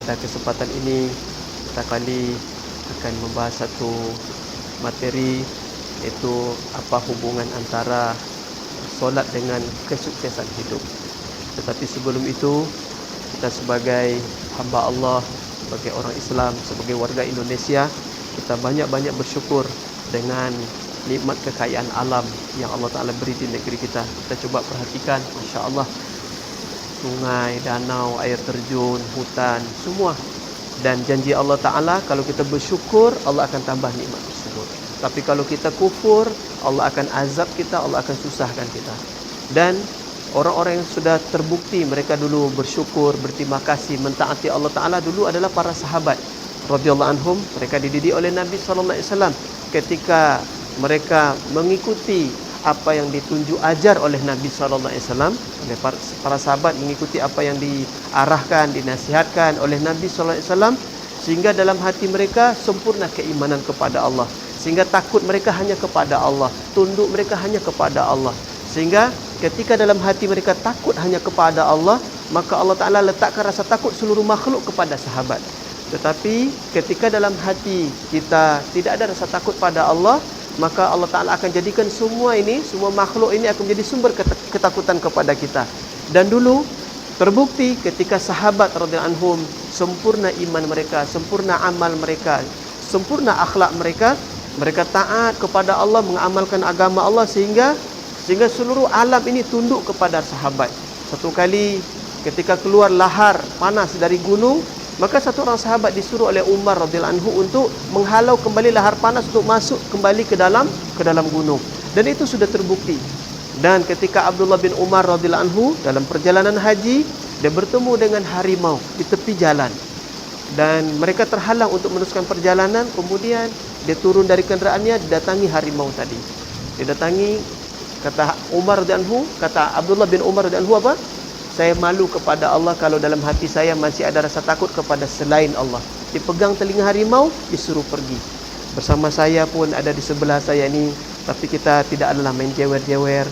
Pada kesempatan ini kita kali akan membahas satu materi, iaitu apa hubungan antara solat dengan kesuksesan hidup. Tetapi sebelum itu, kita sebagai hamba Allah, sebagai orang Islam, sebagai warga Indonesia, kita banyak-banyak bersyukur dengan nikmat kekayaan alam yang Allah Ta'ala beri di negeri kita. Kita coba perhatikan, Masya Allah, sungai, danau, air terjun, hutan, semua. Dan janji Allah Ta'ala, kalau kita bersyukur, Allah akan tambah nikmat tersebut. Tapi kalau kita kufur, Allah akan azab kita, Allah akan susahkan kita. Dan orang-orang yang sudah terbukti mereka dulu bersyukur, berterima kasih, mentaati Allah Ta'ala dulu adalah para sahabat radhiyallahu anhum. Mereka dididik oleh Nabi SAW ketika mereka mengikuti apa yang ditunjuk ajar oleh Nabi SAW, oleh para sahabat mengikuti apa yang diarahkan, dinasihatkan oleh Nabi SAW, sehingga dalam hati mereka sempurna keimanan kepada Allah, sehingga takut mereka hanya kepada Allah, tunduk mereka hanya kepada Allah. Sehingga ketika dalam hati mereka takut hanya kepada Allah, maka Allah Ta'ala letakkan rasa takut seluruh makhluk kepada sahabat. Tetapi ketika dalam hati kita tidak ada rasa takut pada Allah, maka Allah Ta'ala akan jadikan semua makhluk ini akan menjadi sumber ketakutan kepada kita. Dan dulu terbukti ketika sahabat radhiyallahu anhum sempurna iman mereka, sempurna amal mereka, sempurna akhlak mereka, mereka taat kepada Allah, mengamalkan agama Allah, sehingga seluruh alam ini tunduk kepada sahabat. Satu kali ketika keluar lahar panas dari gunung, maka satu orang sahabat disuruh oleh Umar radhiyallahu anhu untuk menghalau kembali lahar panas untuk masuk kembali ke dalam gunung. Dan itu sudah terbukti. Dan ketika Abdullah bin Umar radhiyallahu anhu dalam perjalanan haji, dia bertemu dengan harimau di tepi jalan. Dan mereka terhalang untuk meneruskan perjalanan. Kemudian dia turun dari kenderaannya, didatangi harimau tadi. Didatangi, kata Umar radhiyallahu anhu, kata Abdullah bin Umar radhiyallahu anhu apa? Saya malu kepada Allah kalau dalam hati saya masih ada rasa takut kepada selain Allah. Dipegang telinga harimau, disuruh pergi. Bersama saya pun ada di sebelah saya ni, tapi kita tidak adalah main jewer-jewer.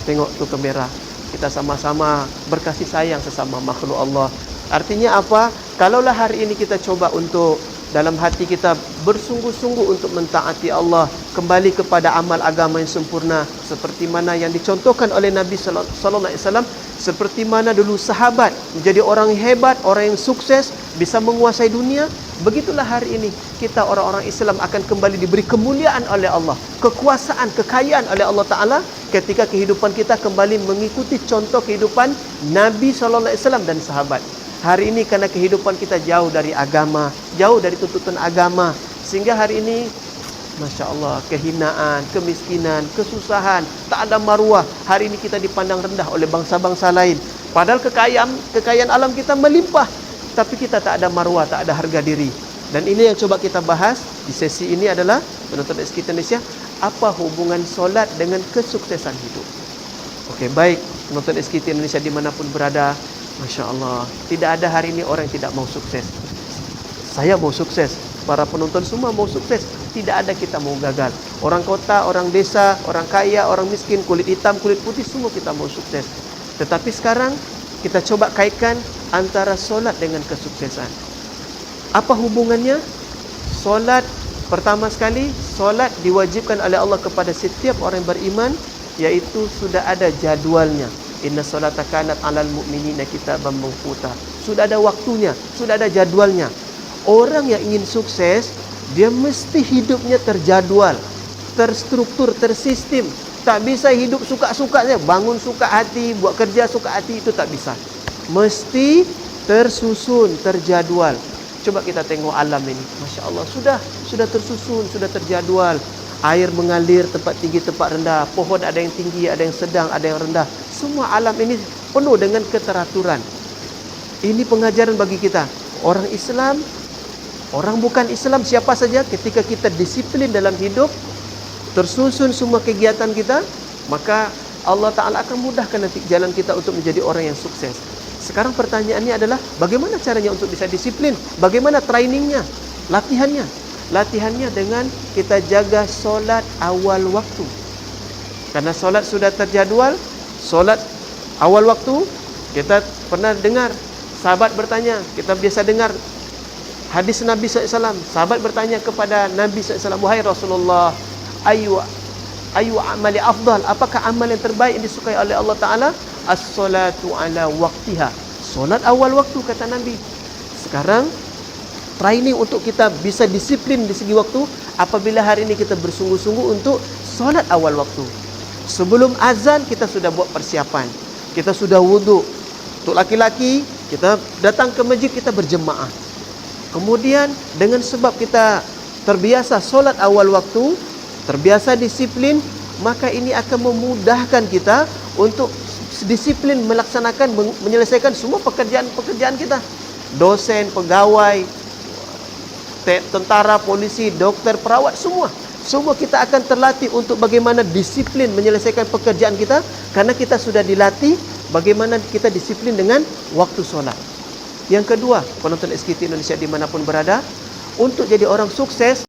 Tengok tu kamera. Kita sama-sama berkasih sayang sesama makhluk Allah. Artinya apa? Kalaulah hari ini kita coba untuk dalam hati kita bersungguh-sungguh untuk mentaati Allah, kembali kepada amal agama yang sempurna seperti mana yang dicontohkan oleh Nabi sallallahu alaihi wasallam, seperti mana dulu sahabat menjadi orang yang hebat, orang yang sukses, bisa menguasai dunia. Begitulah hari ini kita orang-orang Islam akan kembali diberi kemuliaan oleh Allah, kekuasaan, kekayaan oleh Allah Ta'ala, ketika kehidupan kita kembali mengikuti contoh kehidupan Nabi sallallahu alaihi wasallam dan sahabat. Hari ini karena kehidupan kita jauh dari agama, jauh dari tuntutan agama, sehingga hari ini Masya Allah, kehinaan, kemiskinan, kesusahan, tak ada maruah. Hari ini kita dipandang rendah oleh bangsa-bangsa lain. Padahal kekayaan alam kita melimpah, tapi kita tak ada maruah, tak ada harga diri. Dan ini yang coba kita bahas di sesi ini adalah, penonton SKT Indonesia, apa hubungan solat dengan kesuksesan hidup. Okey, baik penonton SKT Indonesia dimanapun berada, Masya Allah, tidak ada hari ini orang yang tidak mau sukses. Saya mau sukses, para penonton semua mau sukses. Tidak ada kita mau gagal. Orang kota, orang desa, orang kaya, orang miskin, kulit hitam, kulit putih, semua kita mau sukses. Tetapi sekarang kita coba kaitkan antara solat dengan kesuksesan. Apa hubungannya? Solat, pertama sekali, solat diwajibkan oleh Allah kepada setiap orang yang beriman, yaitu sudah ada jadualnya. Inna solata kanat alal mu'minina kitaban mawquta. Sudah ada waktunya, sudah ada jadwalnya. Orang yang ingin sukses, dia mesti hidupnya terjadwal, terstruktur, tersistem. Tak bisa hidup suka-suka saja, bangun suka hati, buat kerja suka hati, itu tak bisa. Mesti tersusun, terjadwal. Coba kita tengok alam ini, Masya Allah, sudah tersusun, sudah terjadwal. Air mengalir tempat tinggi, tempat rendah. Pohon ada yang tinggi, ada yang sedang, ada yang rendah. Semua alam ini penuh dengan keteraturan. Ini pengajaran bagi kita. Orang Islam, orang bukan Islam, siapa saja, ketika kita disiplin dalam hidup, tersusun semua kegiatan kita, maka Allah Ta'ala akan mudahkan nanti jalan kita untuk menjadi orang yang sukses. Sekarang pertanyaannya adalah, bagaimana caranya untuk bisa disiplin? Bagaimana trainingnya? Latihannya? Latihannya dengan kita jaga solat awal waktu. Karena solat sudah terjadwal, solat awal waktu, kita pernah dengar Sahabat bertanya, kita biasa dengar hadis Nabi SAW. Sahabat bertanya kepada Nabi SAW, wahai Rasulullah, ayu amali afdal, apakah amal yang terbaik yang disukai oleh Allah Ta'ala? As-salatu ala waqtiha, solat awal waktu, kata Nabi. Sekarang training untuk kita bisa disiplin di segi waktu apabila hari ini kita bersungguh-sungguh untuk solat awal waktu. Sebelum azan kita sudah buat persiapan, kita sudah wuduk. Untuk laki-laki, kita datang ke masjid, kita berjemaah. Kemudian dengan sebab kita terbiasa solat awal waktu, terbiasa disiplin, maka ini akan memudahkan kita untuk disiplin melaksanakan, menyelesaikan semua pekerjaan kita. Dosen, pegawai, tentara, polisi, dokter, perawat, semua kita akan terlatih untuk bagaimana disiplin menyelesaikan pekerjaan kita, karena kita sudah dilatih bagaimana kita disiplin dengan waktu solat. Yang kedua, penonton SKT Indonesia dimanapun berada, untuk jadi orang sukses